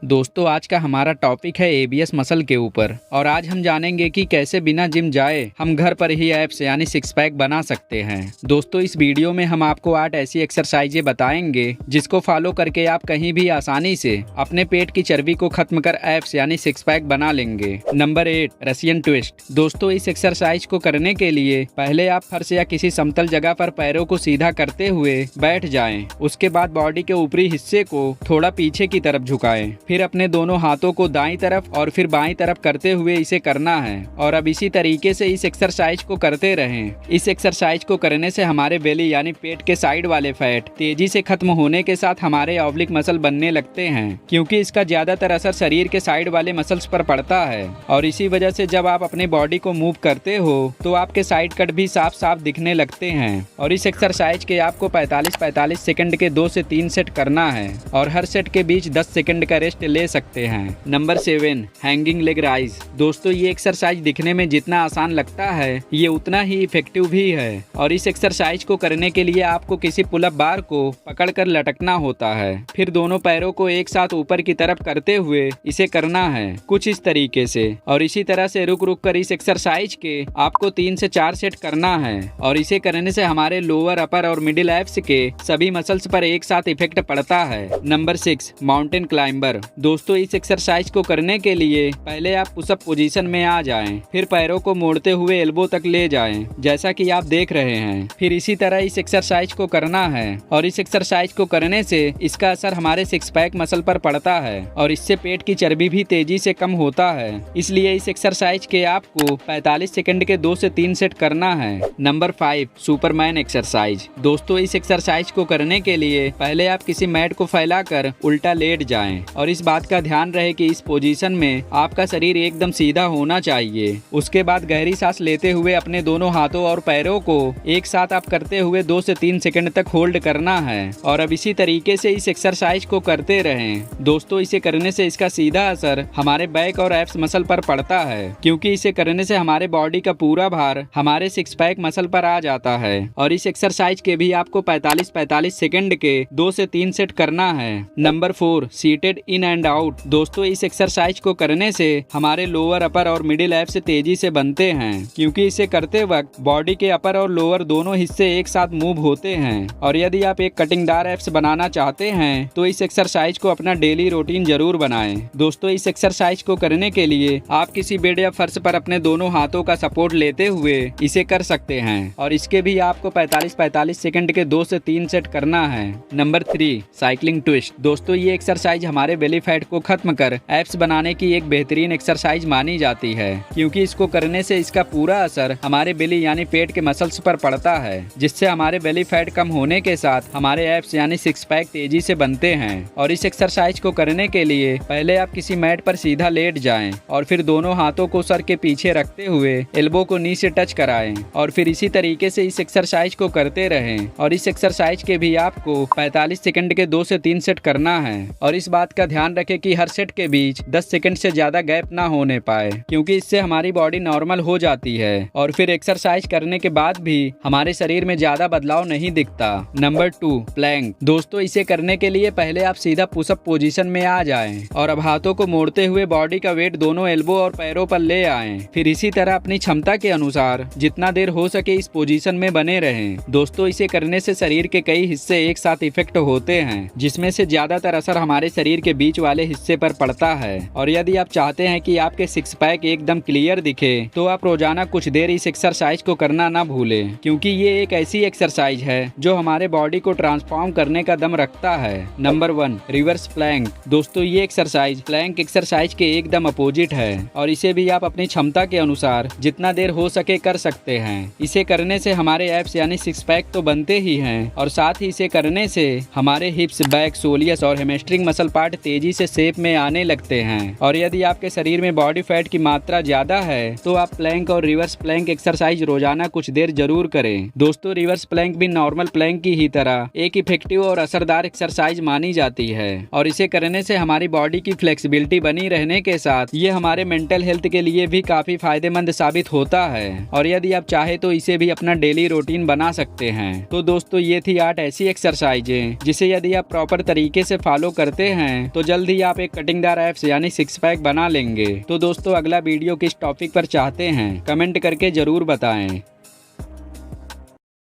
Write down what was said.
दोस्तों आज का हमारा टॉपिक है एबीएस मसल के ऊपर और आज हम जानेंगे कि कैसे बिना जिम जाए हम घर पर ही एब्स यानी सिक्स पैक बना सकते हैं। दोस्तों इस वीडियो में हम आपको 8 ऐसी एक्सरसाइजें बताएंगे जिसको फॉलो करके आप कहीं भी आसानी से अपने पेट की चर्बी को खत्म कर एब्स यानी सिक्स पैक बना लेंगे। Number 8 Russian twist. दोस्तों इस एक्सरसाइज को करने के लिए पहले आप फर्श या किसी समतल जगह पर पैरों को सीधा करते हुए बैठ जाएं। उसके बाद बॉडी के ऊपरी हिस्से को थोड़ा पीछे की तरफ झुकाएं। फिर अपने दोनों हाथों को दाईं तरफ और फिर बाईं तरफ करते हुए इसे करना है और अब इसी तरीके से इस एक्सरसाइज को करते रहें। इस एक्सरसाइज को करने से हमारे बेली यानी पेट के साइड वाले फैट तेजी से खत्म होने के साथ हमारे ऑब्लिक मसल बनने लगते हैं, क्योंकि इसका ज्यादातर असर शरीर के साइड वाले मसल्स पर पड़ता है और इसी वजह से जब आप अपने बॉडी को मूव करते हो तो आपके साइड कट भी साफ साफ दिखने लगते हैं। और इस एक्सरसाइज के आपको 45-45 सेकंड के 2 से 3 सेट करना है और हर सेट के बीच 10 सेकंड का रेस्ट ले सकते हैं। Number 7 hanging leg rise. दोस्तों ये एक्सरसाइज दिखने में जितना आसान लगता है ये उतना ही इफेक्टिव भी है और इस एक्सरसाइज को करने के लिए आपको किसी पुल अप बार को पकड़कर लटकना होता है, फिर दोनों पैरों को एक साथ ऊपर की तरफ करते हुए इसे करना है कुछ इस तरीके से और इसी तरह से रुक रुक कर इस एक्सरसाइज के आपको 3 से 4 सेट करना है और इसे करने से हमारे लोअर अपर और मिडिल एब्स के सभी मसल्स पर एक साथ इफेक्ट पड़ता है। Number 6 mountain climber. दोस्तों इस एक्सरसाइज को करने के लिए पहले आप पुशअप पोजीशन में आ जाएं, फिर पैरों को मोड़ते हुए एल्बो तक ले जाएं, जैसा कि आप देख रहे हैं। फिर इसी तरह इस एक्सरसाइज को करना है और इस एक्सरसाइज को करने से इसका असर हमारे सिक्स पैक मसल पर पड़ता है और इससे पेट की चर्बी भी तेजी से कम होता है। इसलिए इस एक्सरसाइज के आपको 45 सेकंड के 2 से 3 सेट करना है। Number 5 Superman exercise. दोस्तों इस एक्सरसाइज को करने के लिए पहले आप किसी मैट को फैलाकर उल्टा लेट जाएं और इस बात का ध्यान रहे कि इस पोजीशन में आपका शरीर एकदम सीधा होना चाहिए। उसके बाद गहरी सांस लेते हुए अपने दोनों हाथों और पैरों को एक साथ आप करते हुए 2 से 3 सेकंड तक होल्ड करना है और अब इसी तरीके से इस एक्सरसाइज को करते रहें। दोस्तों इसे करने से इसका सीधा असर हमारे बैक और एब्स मसल पर पड़ता है, क्योंकि इसे करने से हमारे बॉडी का पूरा भार हमारे सिक्स पैक मसल पर आ जाता है और इस एक्सरसाइज के भी आपको 45-45 सेकंड के 2 से 3 सेट करना है। Number 4 seated in and out. दोस्तों इस एक्सरसाइज को करने से हमारे लोअर अपर और मिडिल एब्स तेजी से बनते हैं, क्योंकि इसे करते वक्त बॉडी के अपर और लोअर दोनों हिस्से एक साथ मूव होते हैं और यदि आप एक कटिंगदार एब्स बनाना चाहते हैं तो इस एक्सरसाइज को अपना डेली रूटीन जरूर बनाएं। दोस्तों इस एक्सरसाइज को करने के लिए आप किसी बेड या फर्श पर अपने दोनों हाथों का सपोर्ट लेते हुए इसे कर सकते हैं और इसके भी आपको 45-45 सेकंड के 2 से 3 सेट करना है। Number 3 cycling twist. दोस्तों ये एक्सरसाइज हमारे बेली फैट को खत्म कर एब्स बनाने की एक बेहतरीन एक्सरसाइज मानी जाती है, क्योंकि इसको करने से इसका पूरा असर हमारे बेली यानी पेट के मसल्स पर पड़ता है, जिससे हमारे बेली फैट कम होने के साथ हमारे एब्स यानी सिक्स पैक तेजी से बनते हैं। और इस एक्सरसाइज को करने के लिए पहले आप किसी मैट पर सीधा लेट जाएं और फिर दोनों हाथों को सर के पीछे रखते हुए एल्बो को नी से टच कराएं और फिर इसी तरीके से इस एक्सरसाइज को करते रहें और इस एक्सरसाइज के भी आपको 45 सेकंड के 2 से 3 सेट करना है और इस बात का ध्यान रखें कि हर सेट के बीच 10 सेकंड से ज्यादा गैप ना होने पाए, क्योंकि इससे हमारी बॉडी नॉर्मल हो जाती है और फिर एक्सरसाइज करने के बाद भी हमारे शरीर में ज्यादा बदलाव नहीं दिखता। Number 2 plank. दोस्तों इसे करने के लिए पहले आप सीधा पुशअप पोजीशन में आ जाएं और अब हाथों को मोड़ते हुए बॉडी का वेट दोनों एल्बो और पैरों पर ले आएं। फिर इसी तरह अपनी क्षमता के अनुसार जितना देर हो सके इस पोजीशन में बने रहें। दोस्तों इसे करने से शरीर के कई हिस्से एक साथ इफेक्ट होते हैं, जिसमें से ज्यादातर असर हमारे शरीर के बीच वाले हिस्से पर पड़ता है और यदि आप चाहते हैं कि आपके सिक्स पैक एकदम क्लियर दिखे तो आप रोजाना कुछ देर इस एक्सरसाइज को करना ना भूलें, क्योंकि ये एक ऐसी एक्सरसाइज है जो हमारे बॉडी को ट्रांसफॉर्म करने का दम रखता है। Number 1 reverse plank. दोस्तों ये एक्सरसाइज प्लैंक एक्सरसाइज के एकदम अपोजिट है और इसे भी आप अपनी क्षमता के अनुसार जितना देर हो सके कर सकते हैं। इसे करने से हमारे एब्स यानी सिक्स पैक तो बनते ही हैं और साथ ही इसे करने से हमारे हिप्स, बैक, सोलियस और हैमस्ट्रिंग मसल पार्ट तेजी से शेप में आने लगते हैं और यदि आपके शरीर में बॉडी फैट की मात्रा ज्यादा है तो आप प्लैंक और रिवर्स प्लैंक एक्सरसाइज रोजाना कुछ देर जरूर करें। दोस्तों रिवर्स प्लैंक भी नॉर्मल प्लैंक की ही तरह एक इफेक्टिव और असरदार एक्सरसाइज मानी जाती है और इसे करने से हमारी बॉडी की फ्लेक्सिबिलिटी बनी रहने के साथ ये हमारे मेंटल हेल्थ के लिए भी काफी फायदेमंद साबित होता है और यदि आप चाहे तो इसे भी अपना डेली रूटीन बना सकते हैं। तो दोस्तों ये थी 8 ऐसी एक्सरसाइजें जिसे यदि आप प्रॉपर तरीके से फॉलो करते हैं तो जब जल्द ही आप एक कटिंगदार एब्स यानी सिक्स पैक बना लेंगे। तो दोस्तों अगला वीडियो किस टॉपिक पर चाहते हैं कमेंट करके जरूर बताएं।